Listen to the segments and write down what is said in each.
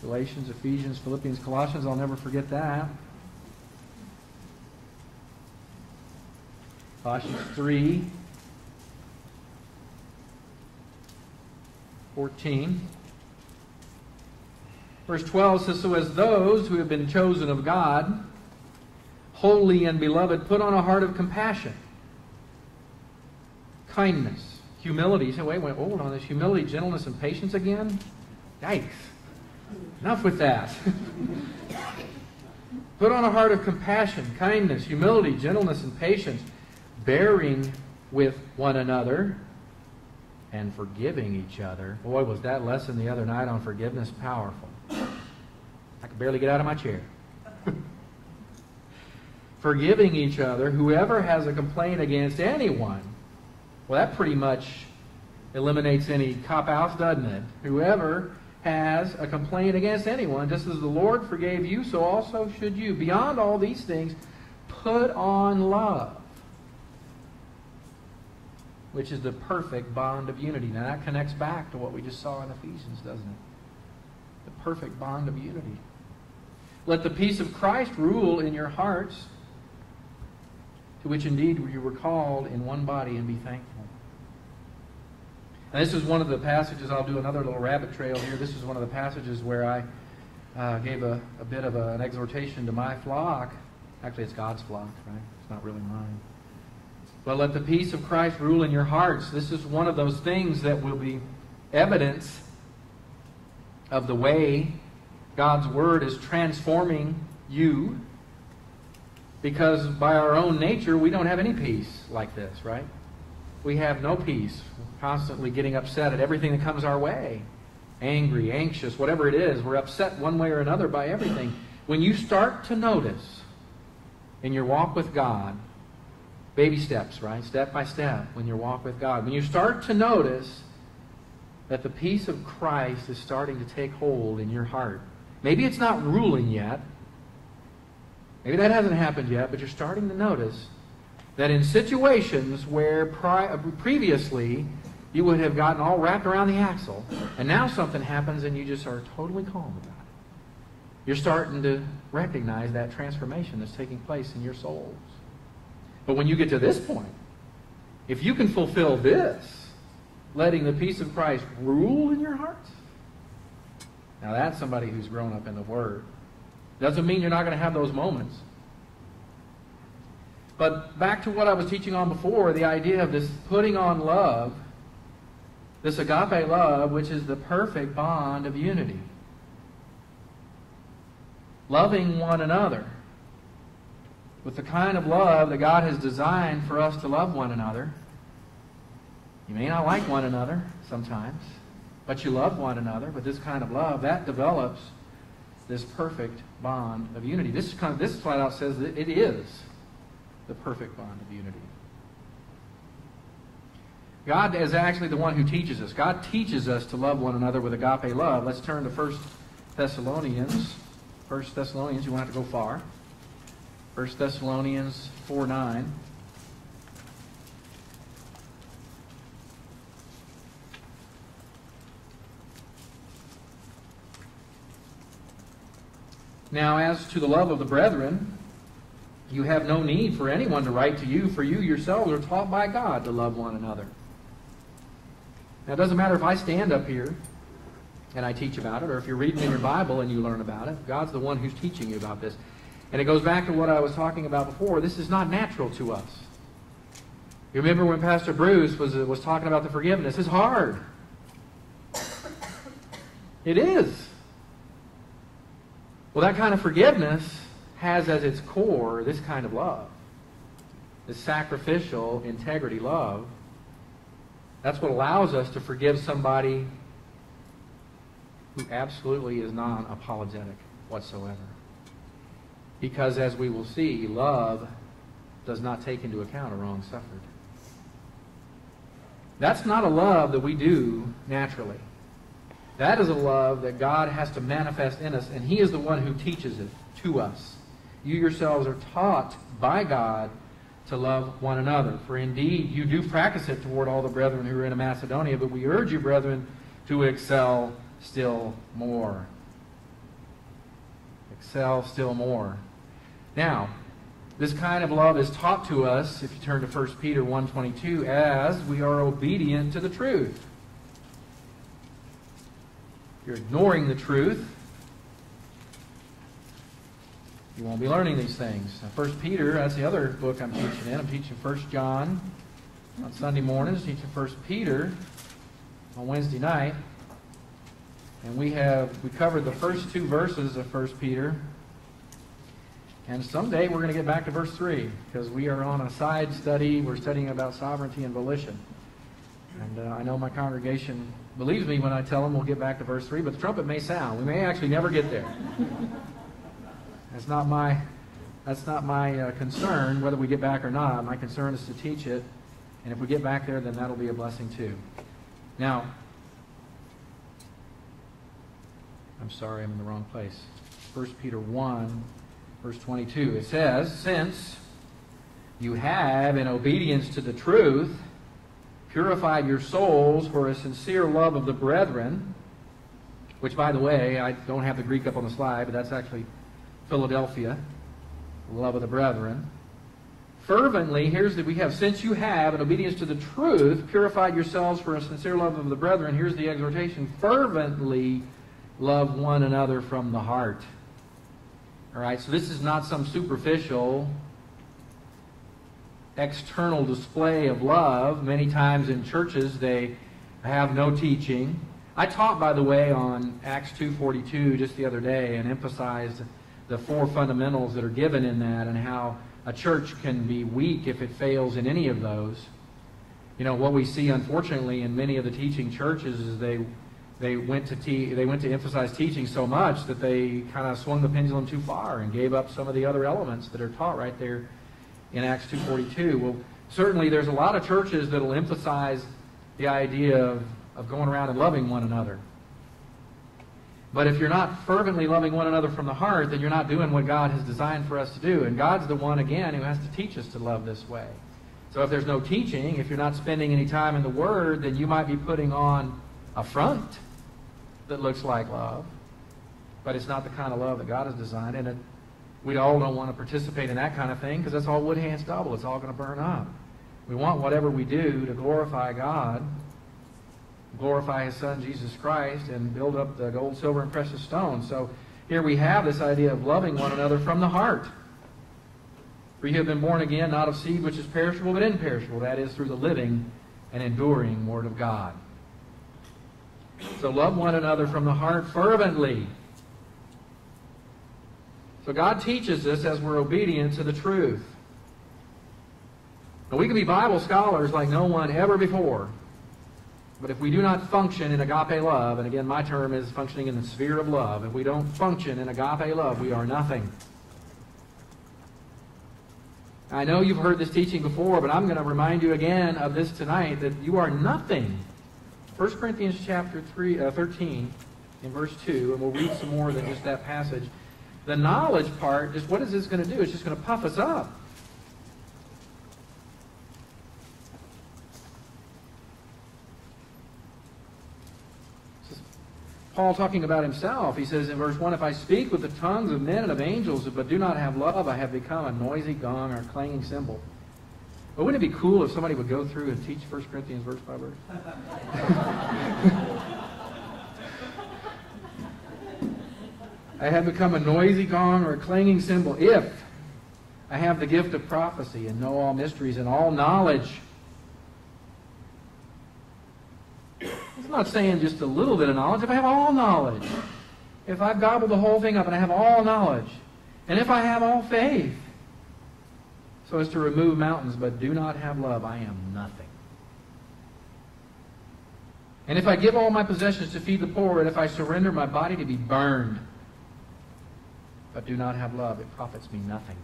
Galatians, Ephesians, Philippians, Colossians, I'll never forget that. Colossians 3, 14. Verse 12 says, "So as those who have been chosen of God, holy and beloved, put on a heart of compassion, kindness, humility." You say, wait, hold on, this humility, gentleness, and patience again? Yikes. Enough with that. Put on a heart of compassion, kindness, humility, gentleness, and patience, bearing with one another and forgiving each other. Boy, was that lesson the other night on forgiveness powerful. I could barely get out of my chair. Forgiving each other, whoever has a complaint against anyone. Well, that pretty much eliminates any cop-outs, doesn't it? Whoever has a complaint against anyone, just as the Lord forgave you, so also should you. Beyond all these things, put on love, which is the perfect bond of unity. Now that connects back to what we just saw in Ephesians, doesn't it? The perfect bond of unity. Let the peace of Christ rule in your hearts, to which indeed you were called in one body, and be thankful. Now, this is one of the passages, I'll do another little rabbit trail here. This is one of the passages where I gave a bit of an exhortation to my flock. Actually, it's God's flock, right? It's not really mine. But let the peace of Christ rule in your hearts. This is one of those things that will be evidence of the way God's Word is transforming you, because by our own nature, we don't have any peace like this, right? We have no peace. We're constantly getting upset at everything that comes our way. Angry, anxious, whatever it is. We're upset one way or another by everything. When you start to notice in your walk with God, baby steps, right? Step by step when you walk with God. When you start to notice that the peace of Christ is starting to take hold in your heart. Maybe it's not ruling yet. Maybe that hasn't happened yet, but you're starting to notice that in situations where previously you would have gotten all wrapped around the axle, and now something happens and you just are totally calm about it. You're starting to recognize that transformation that's taking place in your souls. But when you get to this point, if you can fulfill this, letting the peace of Christ rule in your hearts, now that's somebody who's grown up in the Word. Doesn't mean you're not going to have those moments. But back to what I was teaching on before, the idea of this putting on love, this agape love, which is the perfect bond of unity. Loving one another with the kind of love that God has designed for us to love one another. You may not like one another sometimes, but you love one another with this kind of love. That develops this perfect bond of unity. This flat out says that it is the perfect bond of unity. God is actually the one who teaches us. God teaches us to love one another with agape love. Let's turn to 1 Thessalonians. 1 Thessalonians, you won't have to go far. 1 Thessalonians 4:9. Now, as to the love of the brethren, you have no need for anyone to write to you, for you yourselves are taught by God to love one another. Now, it doesn't matter if I stand up here and I teach about it, or if you're reading in your Bible and you learn about it. God's the one who's teaching you about this. And it goes back to what I was talking about before. This is not natural to us. You remember when Pastor Bruce was talking about the forgiveness? It's hard. It is. Well, that kind of forgiveness has as its core this kind of love. This sacrificial integrity love. That's what allows us to forgive somebody who absolutely is non-apologetic whatsoever. Because as we will see, love does not take into account a wrong suffered. That's not a love that we do naturally. That is a love that God has to manifest in us, and He is the one who teaches it to us. You yourselves are taught by God to love one another. For indeed, you do practice it toward all the brethren who are in Macedonia, but we urge you, brethren, to excel still more. excel still more. Now, this kind of love is taught to us, if you turn to 1 Peter 1:22, as we are obedient to the truth. If you're ignoring the truth, you won't be learning these things. 1 Peter, that's the other book I'm teaching in. I'm teaching 1 John on Sunday mornings, teaching 1 Peter on Wednesday night. And we covered the first 2 verses of 1 Peter. And someday we're going to get back to verse 3, because we are on a side study. We're studying about sovereignty and volition. And I know my congregation believes me when I tell them we'll get back to verse 3, but the trumpet may sound. We may actually never get there. That's not my concern, whether we get back or not. My concern is to teach it. And if we get back there, then that'll be a blessing too. Now, I'm sorry, I'm in the wrong place. 1 Peter 1, verse 22. It says, "Since you have, in obedience to the truth, purified your souls for a sincere love of the brethren," which, by the way, I don't have the Greek up on the slide, but that's actually Philadelphia, love of the brethren. Fervently, we have, "Since you have, in obedience to the truth, purified yourselves for a sincere love of the brethren," here's the exhortation, "fervently love one another from the heart." All right, so this is not some superficial, external display of love. Many times in churches they have no teaching. I taught, by the way, on Acts 2:42 just the other day and emphasized the 4 fundamentals that are given in that and how a church can be weak if it fails in any of those. You know, what we see, unfortunately, in many of the teaching churches is they went to emphasize teaching so much that they kind of swung the pendulum too far and gave up some of the other elements that are taught right there in Acts 2:42. Well, certainly there's a lot of churches that will emphasize the idea of going around and loving one another. But if you're not fervently loving one another from the heart, then you're not doing what God has designed for us to do. And God's the one, again, who has to teach us to love this way. So if there's no teaching, if you're not spending any time in the Word, then you might be putting on a front that looks like love. But it's not the kind of love that God has designed. And we all don't want to participate in that kind of thing, because that's all wood, hands, double. It's all going to burn up. We want whatever we do to glorify God, glorify His Son, Jesus Christ, and build up the gold, silver, and precious stones. So here we have this idea of loving one another from the heart. "For you have been born again, not of seed which is perishable, but imperishable, that is, through the living and enduring Word of God." So love one another from the heart fervently. So God teaches us as we're obedient to the truth. Now, we can be Bible scholars like no one ever before. But if we do not function in agape love, and again my term is functioning in the sphere of love, if we don't function in agape love, we are nothing. I know you've heard this teaching before, but I'm going to remind you again of this tonight, that you are nothing. 1 Corinthians chapter 13, in verse 2, and we'll read some more than just that passage. The knowledge part, just what is this going to do? It's just going to puff us up. Paul talking about himself, he says in verse 1, "If I speak with the tongues of men and of angels, but do not have love, I have become a noisy gong or a clanging cymbal." But wouldn't it be cool if somebody would go through and teach 1 Corinthians verse by verse? "I have become a noisy gong or a clanging cymbal if I have the gift of prophecy and know all mysteries and all knowledge." It's not saying just a little bit of knowledge. If I have all knowledge, if I've gobbled the whole thing up and I have all knowledge, and if I have all faith, so as to remove mountains, but do not have love, I am nothing. "And if I give all my possessions to feed the poor, and if I surrender my body to be burned, but do not have love, it profits me nothing."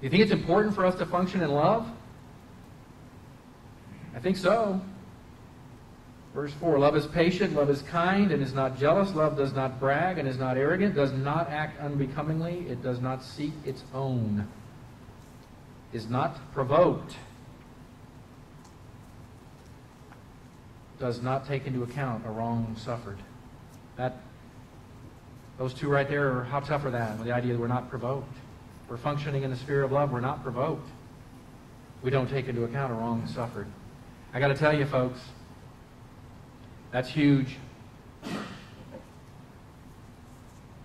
Do you think it's important for us to function in love? I think so. Verse 4, "Love is patient, love is kind, and is not jealous. Love does not brag and is not arrogant, does not act unbecomingly. It does not seek its own, is not provoked, does not take into account a wrong suffered." That Those two right there, how tough are that? The idea that we're not provoked. We're functioning in the spirit of love. We're not provoked. We don't take into account a wrong suffered. I got to tell you, folks, that's huge.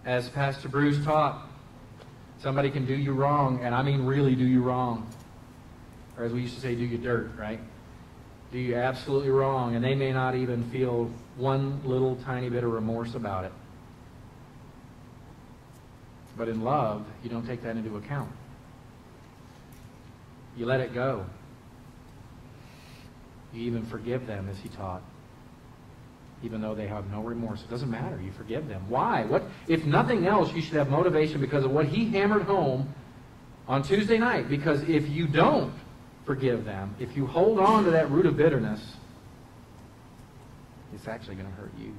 As Pastor Bruce taught, somebody can do you wrong, and I mean really do you wrong. Or as we used to say, do you dirt, right? Do you absolutely wrong, and they may not even feel one little tiny bit of remorse about it. But in love, you don't take that into account. You let it go. You even forgive them, as he taught. Even though they have no remorse. It doesn't matter. You forgive them. Why? What? If nothing else, you should have motivation because of what he hammered home on Tuesday night. Because if you don't forgive them, if you hold on to that root of bitterness, it's actually going to hurt you.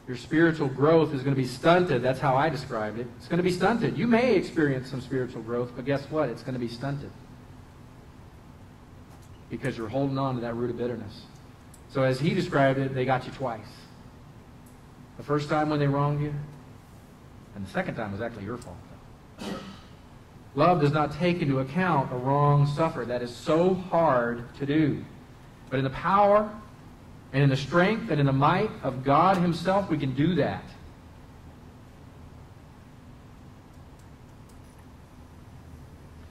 Your spiritual growth is going to be stunted. That's how I described it. It's going to be stunted. You may experience some spiritual growth, but guess what? It's going to be stunted. Because you're holding on to that root of bitterness. So as he described it, they got you twice. The first time when they wronged you, and the second time was actually your fault. Love does not take into account a wrong suffered. That is so hard to do. But in the power and in the strength and in the might of God himself, we can do that.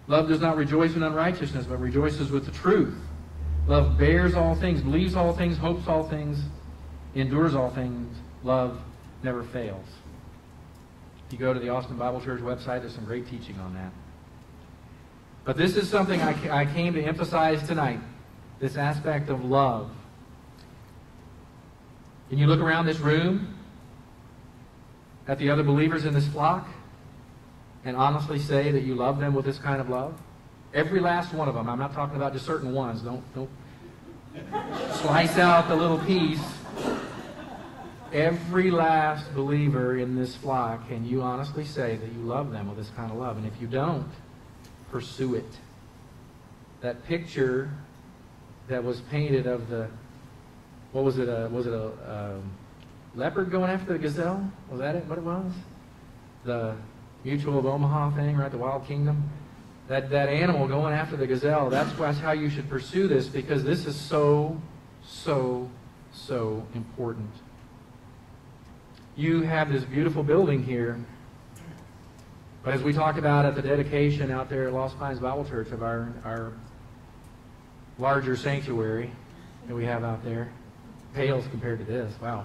Love does not rejoice in unrighteousness, but rejoices with the truth. Love bears all things, believes all things, hopes all things, endures all things. Love never fails. If you go to the Austin Bible Church website, there's some great teaching on that. But this is something I came to emphasize tonight, this aspect of love. Can you look around this room at the other believers in this flock and honestly say that you love them with this kind of love? Every last one of them. I'm not talking about just certain ones. Don't slice out the little piece. Every last believer in this flock, can you honestly say that you love them with this kind of love? And if you don't, pursue it. That picture that was painted of the, what was it? Was it a leopard going after the gazelle? Was that it? What it was? The Mutual of Omaha thing, right? The Wild Kingdom. That animal going after the gazelle. That's how you should pursue this, because this is so, so, so important. You have this beautiful building here, but as we talked about at the dedication out there at Lost Pines Bible Church of our larger sanctuary that we have out there, pales compared to this. Wow.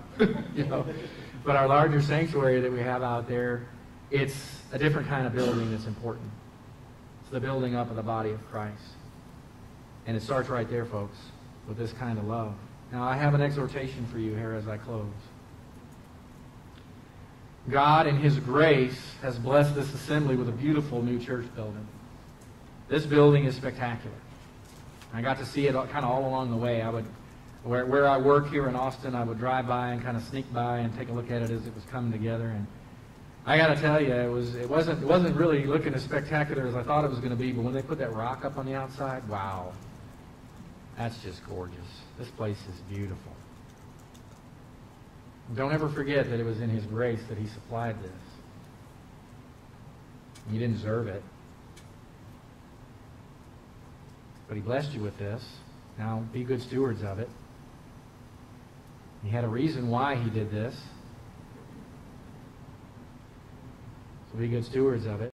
But our larger sanctuary that we have out there, it's a different kind of building that's important. It's the building up of the body of Christ. And it starts right there, folks, with this kind of love. Now, I have an exhortation for you here as I close. God, in His grace, has blessed this assembly with a beautiful new church building. This building is spectacular. I got to see it kind of all along the way. Where I work here in Austin, I would drive by and kind of sneak by and take a look at it as it was coming together. And I got to tell you, it wasn't really looking as spectacular as I thought it was going to be. But when they put that rock up on the outside, wow, that's just gorgeous. This place is beautiful. Don't ever forget that it was in His grace that He supplied this. You didn't deserve it. But He blessed you with this. Now, be good stewards of it. He had a reason why He did this. So be good stewards of it.